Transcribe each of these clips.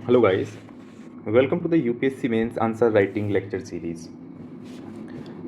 Hello guys, welcome to the UPSC Mains Answer Writing Lecture Series.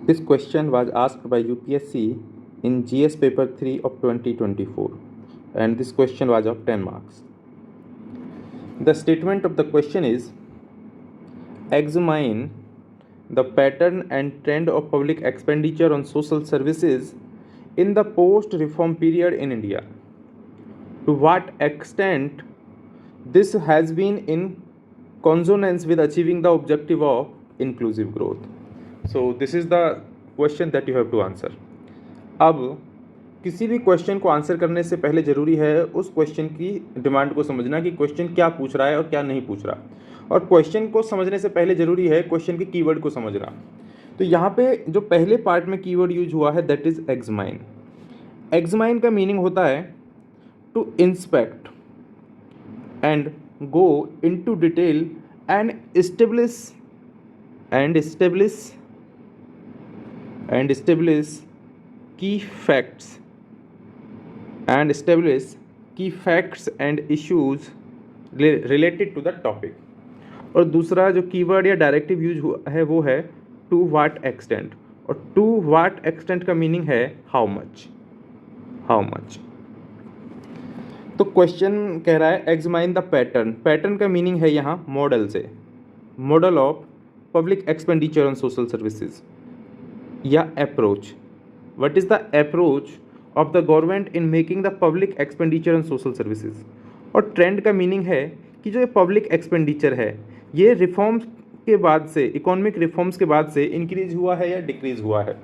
This question was asked by UPSC in GS Paper 3 of 2024 and this question was of 10 marks. The statement of the question is, examine the pattern and trend of public expenditure on social services in the post-reform period in India. To what extent this has been in consonance with achieving the objective of inclusive growth. So this is the question that you have to answer. अब किसी भी question को answer करने से पहले ज़रूरी है उस क्वेश्चन की डिमांड को समझना कि क्वेश्चन क्या पूछ रहा है और क्या नहीं पूछ रहा, और क्वेश्चन को समझने से पहले ज़रूरी है क्वेश्चन के कीवर्ड को समझना। तो यहाँ पे जो पहले पार्ट में कीवर्ड यूज हुआ है दैट इज़ एग्जामाइन। एग्जामाइन का मीनिंग होता है to inspect and go into detail and establish key facts and issues related to the topic। और दूसरा जो कीवर्ड या डायरेक्टिव यूज हुआ है वो है टू व्हाट एक्सटेंट, और टू व्हाट एक्सटेंट का मीनिंग है हाउ मच। तो क्वेश्चन कह रहा है एग्जामाइन द पैटर्न। पैटर्न का मीनिंग है यहाँ मॉडल से, model of public expenditure on social services या approach. What is the approach of the government in making the public expenditure on social services. और ट्रेंड का मीनिंग है कि जो ये पब्लिक एक्सपेंडिचर है ये रिफॉर्म्स के बाद से, इकोनॉमिक रिफॉर्म्स के बाद से इंक्रीज हुआ है या डिक्रीज हुआ है।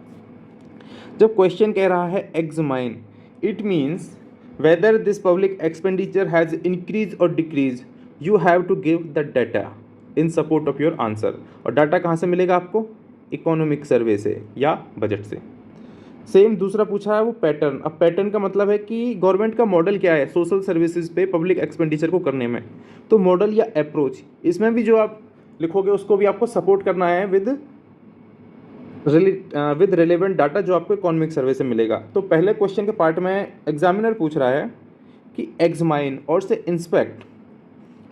जब क्वेश्चन कह रहा है examine, it means whether this public expenditure has increased or decreased, you have to give the data in support of your answer। और डाटा कहाँ से मिलेगा आपको? इकोनॉमिक सर्वे से या बजट से। सेम दूसरा पूछा है वो पैटर्न। अब पैटर्न का मतलब है कि गवर्नमेंट का मॉडल क्या है सोशल सर्विसेज पे पब्लिक एक्सपेंडिचर को करने में। तो मॉडल या अप्रोच, इसमें भी जो आप लिखोगे उसको भी आपको सपोर्ट करना है विद रिलेवेंट डाटा जो आपको इकोनॉमिक सर्वे से मिलेगा। तो पहले क्वेश्चन के पार्ट में एग्जामिनर पूछ रहा है कि एग्जामाइन और से inspect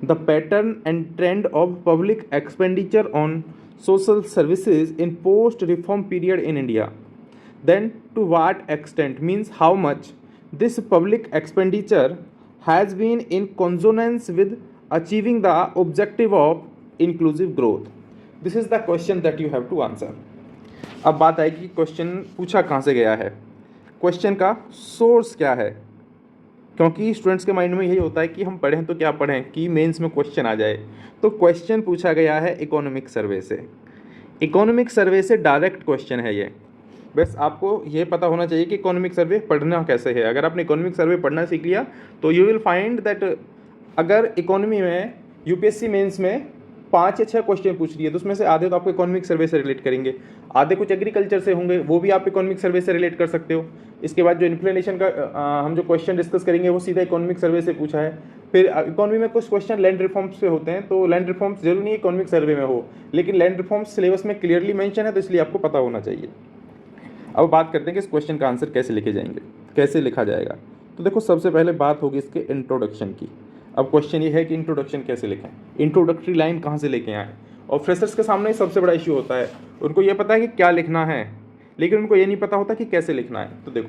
the pattern and trend of public expenditure on social services in post reform period in India. Then to what extent means how much this public expenditure has been in consonance with achieving the objective of inclusive growth. This is the question that you have to answer. अब बात आएगी कि question पूछा कहाँ से गया है, question का सोर्स क्या है, क्योंकि स्टूडेंट्स के माइंड में यही होता है कि हम पढ़ें तो क्या पढ़ें कि मेंस में क्वेश्चन आ जाए। तो क्वेश्चन पूछा गया है इकोनॉमिक सर्वे से। इकोनॉमिक सर्वे से डायरेक्ट क्वेश्चन है ये। बस आपको ये पता होना चाहिए कि इकोनॉमिक सर्वे पढ़ना कैसे है। अगर आपने इकोनॉमिक सर्वे पढ़ना सीख लिया तो यू विल फाइंड दैट अगर इकोनॉमी में यूपीएससी मेंस में 5 या 6 क्वेश्चन पूछ रही है तो उसमें से आधे तो आपको इकोनॉमिक सर्वे से रिलेट करेंगे, आधे कुछ एग्रीकल्चर से होंगे, वो भी आप इकोनॉमिक सर्वे से रिलेट कर सकते हो। इसके बाद जो इन्फ्लेशन का हम जो क्वेश्चन डिस्कस करेंगे वो सीधा इकोनॉमिक सर्वे से पूछा है। फिर इकोनॉमी में कुछ क्वेश्चन लैंड रिफॉर्म्स पे होते हैं, तो लैंड रिफॉर्म्स जरूरी नहीं इकोनॉमिक सर्वे में हो, लेकिन लैंड रिफॉर्म्स सिलेबस में क्लियरली मेंशन है तो इसलिए आपको पता होना चाहिए। अब बात करते हैं कि इस क्वेश्चन का आंसर कैसे लिखा जाएगा। तो देखो सबसे पहले बात होगी इसके इंट्रोडक्शन की। अब क्वेश्चन ये है कि इंट्रोडक्शन कैसे लिखें, इंट्रोडक्टरी लाइन कहाँ से लेके आएँ। और फ्रेशर्स के सामने सबसे बड़ा इश्यू होता है, उनको ये पता है कि क्या लिखना है लेकिन उनको ये नहीं पता होता कि कैसे लिखना है। तो देखो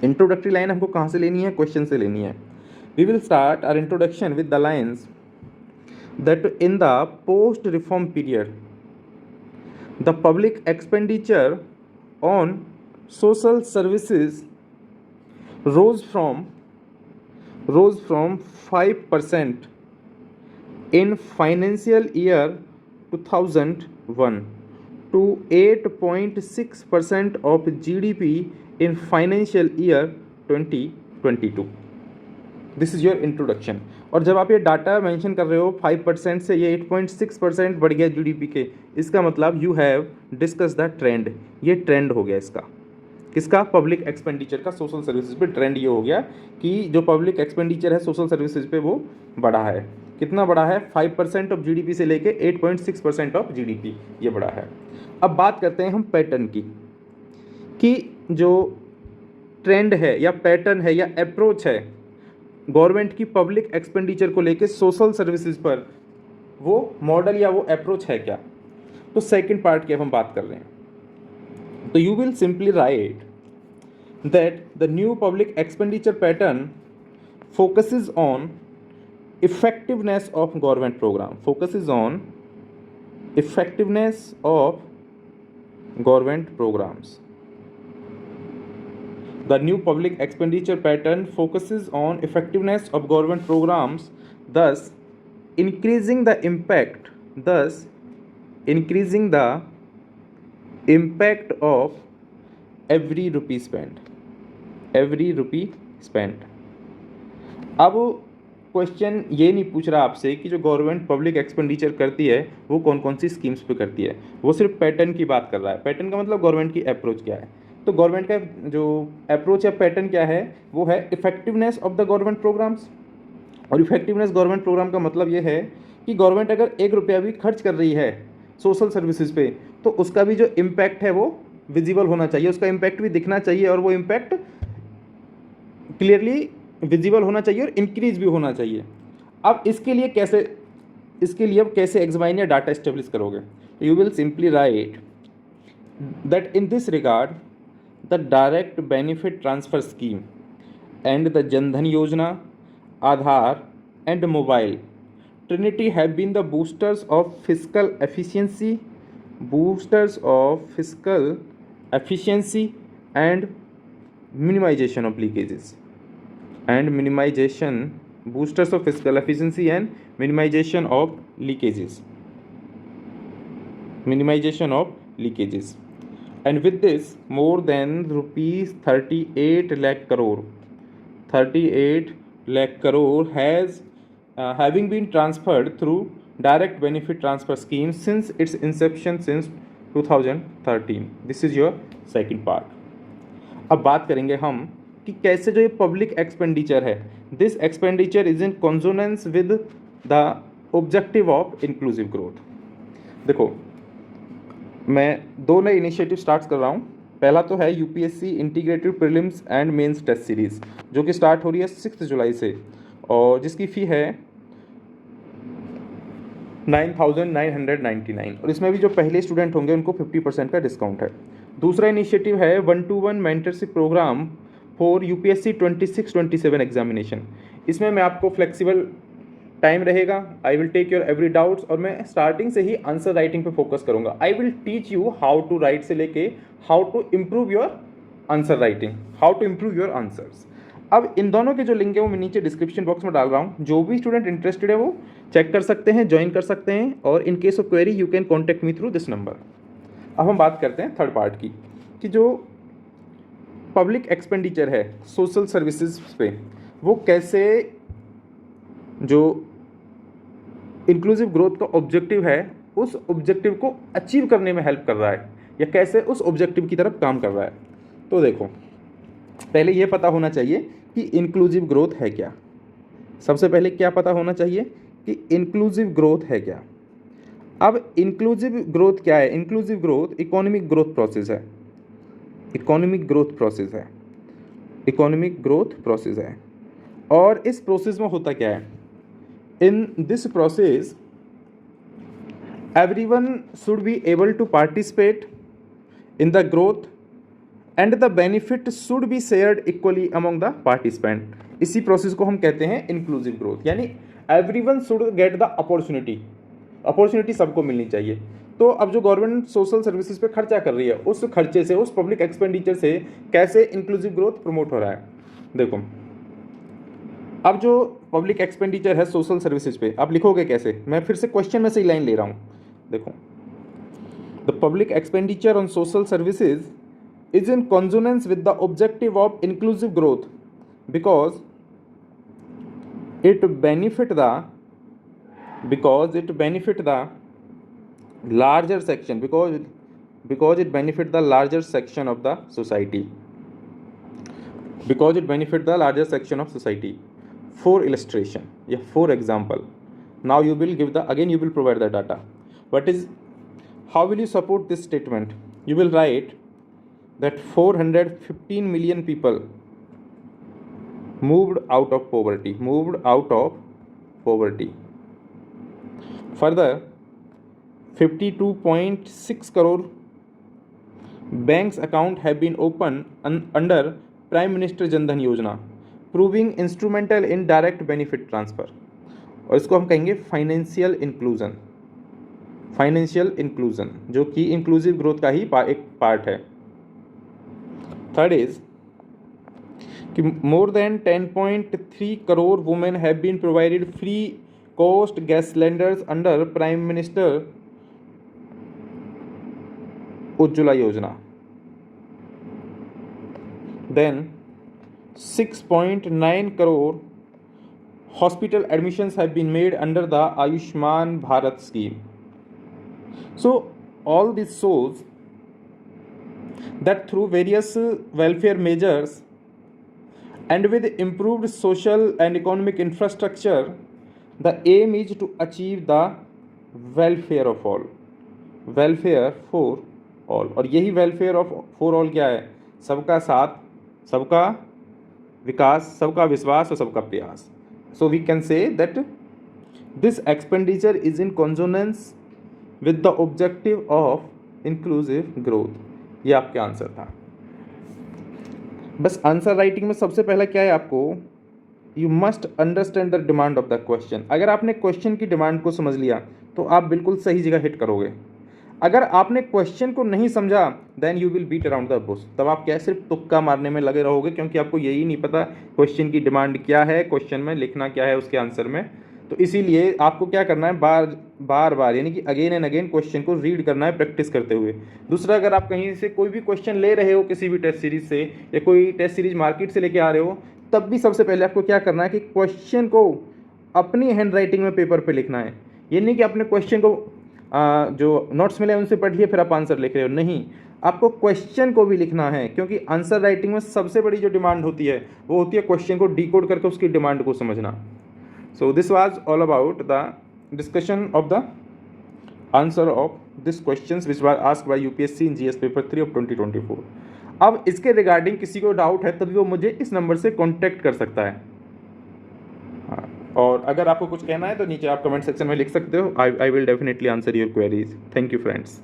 इंट्रोडक्टरी लाइन हमको कहाँ से लेनी है, क्वेश्चन से लेनी है। We will start our introduction with the lines that in the post reform period the public expenditure on social services rose from 5% in financial year 2001 to 8.6% of GDP in financial year 2022। This is your introduction. और जब आप ये data mention कर रहे हो 5% से ये 8.6% बढ़ गया जीडीपी के, इसका मतलब you have discuss the trend. ये ट्रेंड हो गया इसका, किसका? पब्लिक एक्सपेंडिचर का सोशल सर्विसेज पे ट्रेंड ये हो गया कि जो पब्लिक एक्सपेंडिचर है सोशल सर्विसेज पे वो बढ़ा है। कितना बढ़ा है? 5% ऑफ जीडीपी से लेके 8.6% ऑफ जीडीपी ये बढ़ा है। अब बात करते हैं हम पैटर्न की, कि जो ट्रेंड है या पैटर्न है या अप्रोच है गवर्नमेंट की पब्लिक एक्सपेंडिचर को लेके सोशल सर्विसेज पर, वो मॉडल या वो अप्रोच है क्या। तो सेकंड पार्ट की अब हम बात कर रहे हैं, तो you will simply write that the new public expenditure pattern focuses on effectiveness of government program, focuses on effectiveness of government programs. The new public expenditure pattern focuses on effectiveness of government programs, thus increasing the impact, thus increasing the impact of every rupee spent, every rupee spent. अब question ये नहीं पूछ रहा आपसे कि जो government public expenditure करती है वो कौन कौन सी स्कीम्स पे करती है, वो सिर्फ पैटर्न की बात कर रहा है। पैटर्न का मतलब गवर्नमेंट की अप्रोच क्या है। तो गवर्नमेंट का जो अप्रोच या पैटर्न क्या है, वो है effectiveness of the government programmes. और इफेक्टिवनेस गवर्नमेंट प्रोग्राम का मतलब ये है कि गवर्नमेंट अगर 1 रुपया भी खर्च कर रही है सोशल सर्विसेज पे, तो उसका भी जो इम्पैक्ट है वो विजिबल होना चाहिए, उसका इम्पैक्ट भी दिखना चाहिए, और वो इम्पैक्ट क्लियरली विजिबल होना चाहिए और इंक्रीज भी होना चाहिए। अब इसके लिए अब कैसे एग्जामाइन या डाटा एस्टेब्लिश करोगे। You will simply write that in this regard the direct benefit transfer scheme and the Jan Dhan Yojana, Aadhaar and mobile trinity have been the boosters of physical efficiency and minimization of leakages and minimization boosters of fiscal efficiency and minimization of leakages and with this more than rupees 38 lakh crore has having been transferred through direct benefit transfer scheme since its inception since 2013. This is your second part. अब बात करेंगे हम कि कैसे जो ये public expenditure है, this expenditure is in consonance with the objective of inclusive growth. देखो, मैं 2 नए इनिशिएटिव स्टार्ट कर रहा हूँ। पहला तो है UPSC integrated prelims and mains test series, जो कि स्टार्ट हो रही है 6 जुलाई से, और जिसकी फ़ी है 9,999, और इसमें भी जो पहले स्टूडेंट होंगे उनको 50% का डिस्काउंट है। दूसरा इनिशिएटिव है 1-to-1 mentorship programme for UPSC 26-27 examination. इसमें मैं आपको फ्लेक्सिबल टाइम रहेगा, I will take your every doubts, और मैं स्टार्टिंग से ही आंसर राइटिंग पे फोकस करूंगा। I will teach you how to write से लेके how to improve your answer writing, how to improve your answers. अब इन दोनों के जो लिंक है वो मैं नीचे डिस्क्रिप्शन बॉक्स में डाल रहा हूँ। जो भी स्टूडेंट इंटरेस्टेड है वो चेक कर सकते हैं, ज्वाइन कर सकते हैं, और in case of query you can contact me through this number. अब हम बात करते हैं थर्ड पार्ट की, कि जो पब्लिक एक्सपेंडिचर है सोशल सर्विसेज पे, वो कैसे जो इंक्लूसिव ग्रोथ का ऑब्जेक्टिव है उस ऑब्जेक्टिव को अचीव करने में हेल्प कर रहा है, या कैसे उस ऑब्जेक्टिव की तरफ काम कर रहा है। तो देखो, पहले ये पता होना चाहिए कि इंक्लूसिव ग्रोथ है क्या। सबसे पहले क्या पता होना चाहिए कि इंक्लूसिव ग्रोथ है क्या। अब इंक्लूसिव ग्रोथ क्या है? Inclusive growth economic growth process है, इकोनॉमिक ग्रोथ प्रोसेस है। और इस प्रोसेस में होता क्या है? In this process everyone should be able to participate in the growth and the benefit should be shared equally among the participant. इसी process को हम कहते हैं इंक्लूसिव ग्रोथ, यानी everyone should get the opportunity सबको मिलनी चाहिए। तो अब जो गवर्नमेंट सोशल सर्विसेज पे खर्चा कर रही है, उस खर्चे से, उस पब्लिक एक्सपेंडिचर से कैसे इंक्लूसिव ग्रोथ प्रमोट हो रहा है। देखो, अब जो पब्लिक एक्सपेंडिचर है सोशल सर्विसेज पे, आप लिखोगे कैसे? मैं फिर से क्वेश्चन में से ही लाइन ले रहा हूँ। देखो, the public expenditure on social services is in consonance with the objective of inclusive growth because it benefit the larger section, because it benefit the larger section of the society, for illustration, yeah, for example, now you will give you will provide the data. How will you support this statement? You will write that 415 million people moved out of poverty. Further 52.6 crore banks account have been opened under Prime Minister Jan Dhan योजना, proving instrumental in direct benefit transfer। और इसको हम कहेंगे financial inclusion, जो कि inclusive growth का ही एक part है। थर्ड इज कि more than 10.3 crore women have been provided free cost gas cylinders under prime minister Ujjwala Yojana. Then 6.9 crore hospital admissions have been made under the Ayushman Bharat scheme। So all this shows that through various welfare measures and with improved social and economic infrastructure, the aim is to achieve the welfare of all, welfare for all। और यही welfare of for all क्या है? सबका साथ, सबका विकास, सबका विश्वास और सबका प्रयास। So we can say that this expenditure is in consonance with the objective of inclusive growth। ये आपका आंसर था। बस आंसर राइटिंग में सबसे पहला क्या है आपको, you must understand the demand of the question. अगर आपने क्वेश्चन की डिमांड को समझ लिया तो आप बिल्कुल सही जगह हिट करोगे। अगर आपने क्वेश्चन को नहीं समझा then you will beat around the bush, तब आप क्या सिर्फ तुक्का मारने में लगे रहोगे, क्योंकि आपको यही नहीं पता क्वेश्चन की डिमांड क्या है, क्वेश्चन में लिखना क्या है उसके आंसर में। तो इसीलिए आपको क्या करना है, बार बार यानी कि अगेन एंड अगेन क्वेश्चन को रीड करना है प्रैक्टिस करते हुए। दूसरा, अगर आप कहीं से कोई भी क्वेश्चन ले रहे हो किसी भी टेस्ट सीरीज से या कोई टेस्ट सीरीज मार्केट से लेके आ रहे हो, तब भी सबसे पहले आपको क्या करना है कि क्वेश्चन को अपनी हैंड राइटिंग में पेपर पर लिखना है। ये नहीं कि अपने क्वेश्चन को जो नोट्स मिले उनसे पढ़िए फिर आप आंसर लिख रहे हो, नहीं, आपको क्वेश्चन को भी लिखना है, क्योंकि आंसर राइटिंग में सबसे बड़ी जो डिमांड होती है वो होती है क्वेश्चन को डिकोड करके उसकी डिमांड को समझना। So this was all about the discussion of the answer of this questions which was asked by UPSC in GS paper 3 of 2024। अब इसके रिगार्डिंग किसी को डाउट है तभी वो मुझे इस नंबर से कॉन्टैक्ट कर सकता है। और अगर आपको कुछ कहना है तो नीचे आप कमेंट सेक्शन में लिख सकते हो। I will definitely answer your queries. Thank you friends.